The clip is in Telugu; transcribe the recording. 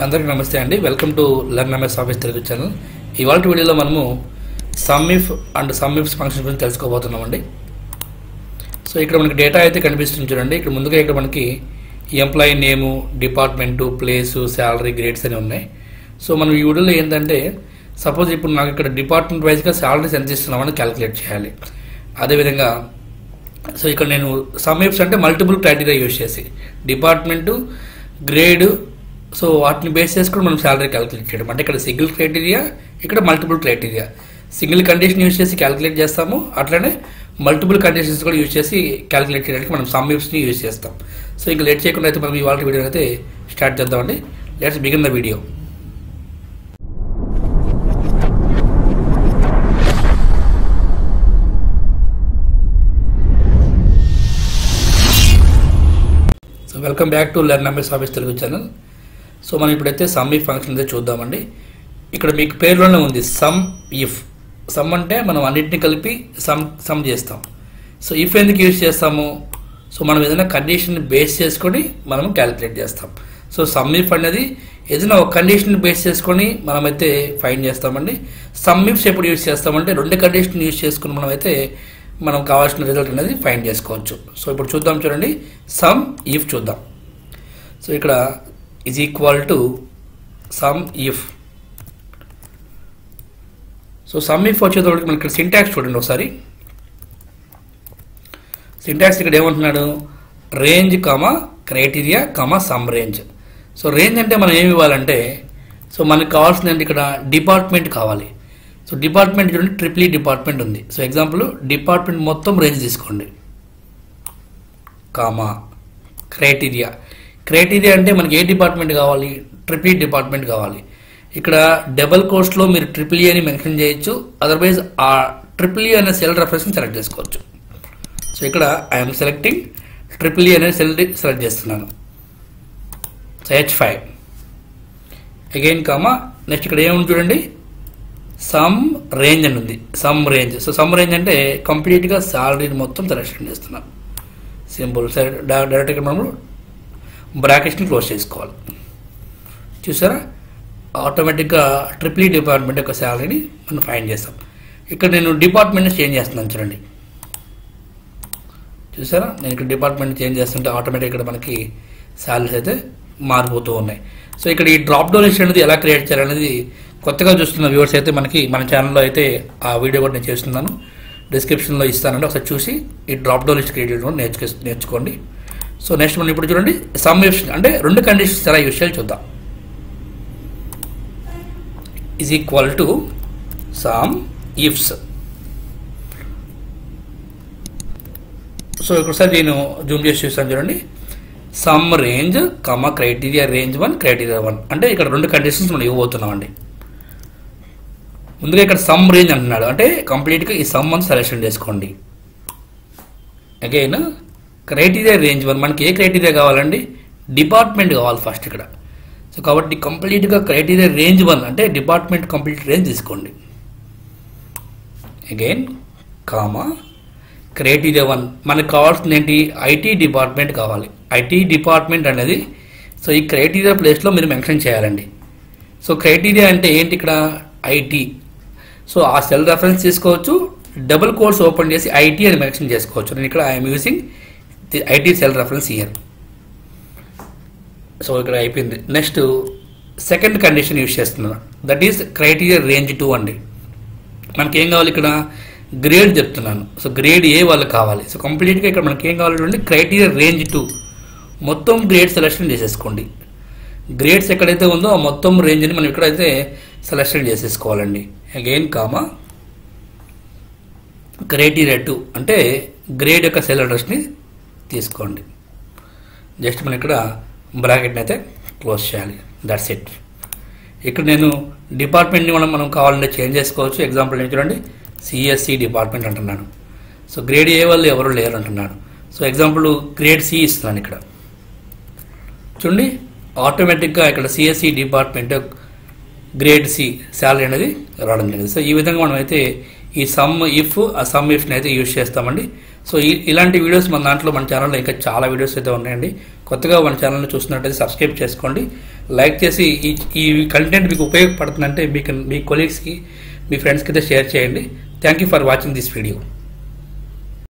అందరికీ నమస్తే అండి. Welcome to learn MS office Telugu channel. ఇవాళ వీడియోలో మనము some if and some ifs function గురించి తెలుసుకోబోతున్నామండి. సో ఇక్కడ మనకి డేటా అయితే కనిపిస్తుంది చూడండి. ఇక్కడ ముందుగా ఇక్కడ మనకి ఎంప్లాయీ నేము, డిపార్ట్మెంటు, ప్లేసు, శాలరీ, గ్రేడ్స్ అని ఉన్నాయి. సో మనం ఈ వీడియోలో ఏంటంటే సపోజ్ ఇప్పుడు నాకు ఇక్కడ డిపార్ట్మెంట్ వైజ్గా శాలరీస్ ఎంత ఇస్తున్నామని క్యాలిక్యులేట్ చేయాలి. అదేవిధంగా సో ఇక్కడ నేను సమ్ ఇఫ్స్ అంటే మల్టిపుల్ క్రైటీరియా యూజ్ చేసి డిపార్ట్మెంటు, గ్రేడ్, సో వాటిని బేస్ చేసుకుని మనం శాలరీ క్యాలిక్యులేట్ చేయడం. అంటే ఇక్కడ సింగిల్ క్రైటీరియా, ఇక్కడ multiple criteria. Single condition use చేసి క్యాలిక్యులేట్ చేస్తాము, అట్లనే మల్టిపుల్ కండిషన్స్ కూడా యూజ్ చేసి క్యాలిక్యులేట్ చేయడానికి మనం సమ్ ఇఫ్స్ని యూజ్ చేస్తాం. సో ఇంకా లేట్ చేయకుండా అయితే మనం ఇవాళ వీడియో అయితే స్టార్ట్ చేద్దామండి. Let's begin the video. So welcome back to learn MS office Telugu channel. So మనం ఇప్పుడైతే సమ్ ఇఫ్ ఫంక్షన్ అయితే చూద్దామండి. ఇక్కడ మీకు పేరులోనే ఉంది సమ్ ఇఫ్. సమ్ అంటే మనం అన్నింటినీ కలిపి సమ్ చేస్తాం. సో ఇఫ్ ఎందుకు యూజ్ చేస్తాము? సో మనం ఏదైనా కండిషన్ బేస్ చేసుకొని మనం క్యాలిక్యులేట్ చేస్తాం. సో సమ్ ఇఫ్ అనేది ఏదైనా ఒక కండిషన్ బేస్ చేసుకొని మనమైతే ఫైండ్ చేస్తామండి. సమ్ ఇఫ్స్ ఎప్పుడు యూజ్ చేస్తామంటే రెండు కండిషన్ యూజ్ చేసుకుని మనమైతే మనం కావాల్సిన రిజల్ట్ అనేది ఫైండ్ చేసుకోవచ్చు. సో ఇప్పుడు చూద్దాం చూడండి, సమ్ ఇఫ్ చూద్దాం. సో ఇక్కడ is equal to some if. So some if వచ్చేటప్పటికి మనకి ఇక్కడ సింటాక్స్ చూడండి ఒకసారి. సింటాక్స్ ఇక్కడ ఏమంటున్నాడు? Range comma criteria comma some range. So range అంటే మనం ఏమి ఇవ్వాలంటే, సో మనకు కావాల్సిందంటే ఇక్కడ డిపార్ట్మెంట్ కావాలి. సో డిపార్ట్మెంట్ చూడండి, ట్రిపుల్ డిపార్ట్మెంట్ ఉంది. సో ఎగ్జాంపుల్ డిపార్ట్మెంట్ మొత్తం రేంజ్ తీసుకోండి, కామా క్రైటీరియా. క్రైటీరియా అంటే మనకి ఏ డిపార్ట్మెంట్ కావాలి? ట్రిపుల్ డిపార్ట్మెంట్ కావాలి. ఇక్కడ డబుల్ కోర్స్లో మీరు ట్రిపుల్ అని మెన్షన్ చేయొచ్చు, అదర్వైజ్ ఆ ట్రిపుల్ అనే సెల్ రెఫరెన్స్ని సెలెక్ట్ చేసుకోవచ్చు. సో ఇక్కడ ఐఎమ్ సెలెక్టింగ్ ట్రిపుల్ అనే సెల్ సెలెక్ట్ చేస్తున్నాను. So H5 again comma next ఇక్కడ ఏముంది చూడండి, సమ్ రేంజ్ అని ఉంది. Some range. So some range అంటే కంప్లీట్గా శాలరీని మొత్తం సెలెక్షన్ చేస్తున్నాం. సింపుల్. సరే డైరెక్ట్గా మనము బ్రాకెట్స్ని క్లోజ్ చేసుకోవాలి. చూసారా, ఆటోమేటిక్గా ట్రిపుల్ డిపార్ట్మెంట్ యొక్క శాలరీని మనం ఫైండ్ చేస్తాం. ఇక్కడ నేను డిపార్ట్మెంట్ని చేంజ్ చేస్తున్నాను చూడండి. చూసారా, నేను ఇక్కడ డిపార్ట్మెంట్ చేంజ్ చేస్తుంటే ఆటోమేటిక్ ఇక్కడ మనకి శాలరీస్ అయితే మారిపోతూ ఉన్నాయి. సో ఇక్కడ ఈ డ్రాప్ డౌన్ లిస్ట్ అనేది ఎలా క్రియేట్ చేయాలనేది కొత్తగా చూస్తున్న వ్యూవర్స్ అయితే మనకి మన ఛానల్లో అయితే ఆ వీడియో కూడా నేను చేస్తున్నాను, డిస్క్రిప్షన్లో ఇస్తానండి. ఒకసారి చూసి ఈ డ్రాప్ డౌన్ లిస్ట్ క్రియేట్ చేయడం నేర్చుకోండి. సో నెక్స్ట్ మనం ఇప్పుడు చూడండి సమ్ ఇఫ్స్ అంటే రెండు కండిషన్స్ ఎలా యూజ్ చేయాలి చూద్దాం. Is equal to some ifs. So ఒకసారి నేను జూమ్ చేసి చూస్తాను చూడండి. Some range comma criteria range 1 criteria 1 అంటే ఇక్కడ రెండు కండిషన్స్ మనం ఇవ్వబోతున్నామండి. ముందుగా ఇక్కడ సమ్ రేంజ్ అంటున్నాడు, అంటే కంప్లీట్గా ఈ సమ్ అని సెలెక్షన్ చేసుకోండి. అగైన్ క్రైటీరియా రేంజ్ 1 మనకి ఏ క్రైటీరియా కావాలండి? డిపార్ట్మెంట్ కావాలి ఫస్ట్ ఇక్కడ. సో కాబట్టి కంప్లీట్గా క్రైటీరియా రేంజ్ 1 అంటే డిపార్ట్మెంట్ కంప్లీట్ రేంజ్ తీసుకోండి. అగైన్ కామా క్రైటీరియా 1 మనకు కావాల్సింది ఏంటి? ఐటీ డిపార్ట్మెంట్ కావాలి. ఐటీ డిపార్ట్మెంట్ అనేది సో ఈ క్రైటీరియా ప్లేస్లో మీరు మెన్షన్ చేయాలండి. సో క్రైటీరియా అంటే ఏంటి? ఇక్కడ ఐటీ. సో ఆ సెల్ రెఫరెన్స్ తీసుకోవచ్చు, డబుల్ కోర్స్ ఓపెన్ చేసి ఐటీ అని మెన్షన్ చేసుకోవచ్చు. నేను ఇక్కడ I'm using the IT cell reference year. So ఇక్కడ అయిపోయింది. నెక్స్ట్ సెకండ్ కండిషన్ యూజ్ చేస్తున్నాను, దట్ ఈస్ క్రైటీరియా రేంజ్ 2 అండి. మనకి ఏం కావాలి? ఇక్కడ గ్రేడ్ చెప్తున్నాను. సో గ్రేడ్ ఏ వాళ్ళకి కావాలి. సో కంప్లీట్గా ఇక్కడ మనకి ఏం కావాలంటే క్రైటీరియా రేంజ్ 2 మొత్తం గ్రేడ్ సెలెక్షన్ చేసేసుకోండి. గ్రేడ్స్ ఎక్కడైతే ఉందో ఆ మొత్తం రేంజ్ని మనం ఇక్కడైతే సెలెక్షన్ చేసేసుకోవాలండి. అగైన్ కామా క్రైటీరియా 2 అంటే గ్రేడ్ యొక్క సెల్ అడ్రస్ని తీసుకోండి. జస్ట్ మనం ఇక్కడ బ్రాకెట్ని అయితే క్లోజ్ చేయాలి. That's it. ఇక్కడ నేను డిపార్ట్మెంట్ని మనం కావాలంటే చేంజ్ చేసుకోవచ్చు. ఎగ్జాంపుల్ నేను చూడండి, సిఎస్సి డిపార్ట్మెంట్ అంటున్నాను. సో గ్రేడ్ ఏ వాళ్ళు ఎవరు లేరు అంటున్నాను. సో ఎగ్జాంపుల్ గ్రేడ్ సి ఇస్తున్నాను. ఇక్కడ చూడండి ఆటోమేటిక్గా ఇక్కడ CSC department grade C salary అనేది రావడం జరిగింది. సో ఈ విధంగా మనం అయితే ఈ సమ్ ఇఫ్ ఆ సమ్ ఇఫ్ని అయితే యూజ్ చేస్తామండి. సో ఇలాంటి వీడియోస్ మన దాంట్లో మన ఛానల్లో ఇంకా చాలా వీడియోస్ అయితే ఉన్నాయండి. కొత్తగా మన ఛానల్ని చూస్తున్నట్టయితే సబ్స్క్రైబ్ చేసుకోండి, లైక్ చేసి ఈ కంటెంట్ మీకు ఉపయోగపడుతుందంటే మీ కొలీగ్స్కి, మీ ఫ్రెండ్స్కి అయితే షేర్ చేయండి. Thank you for watching this video.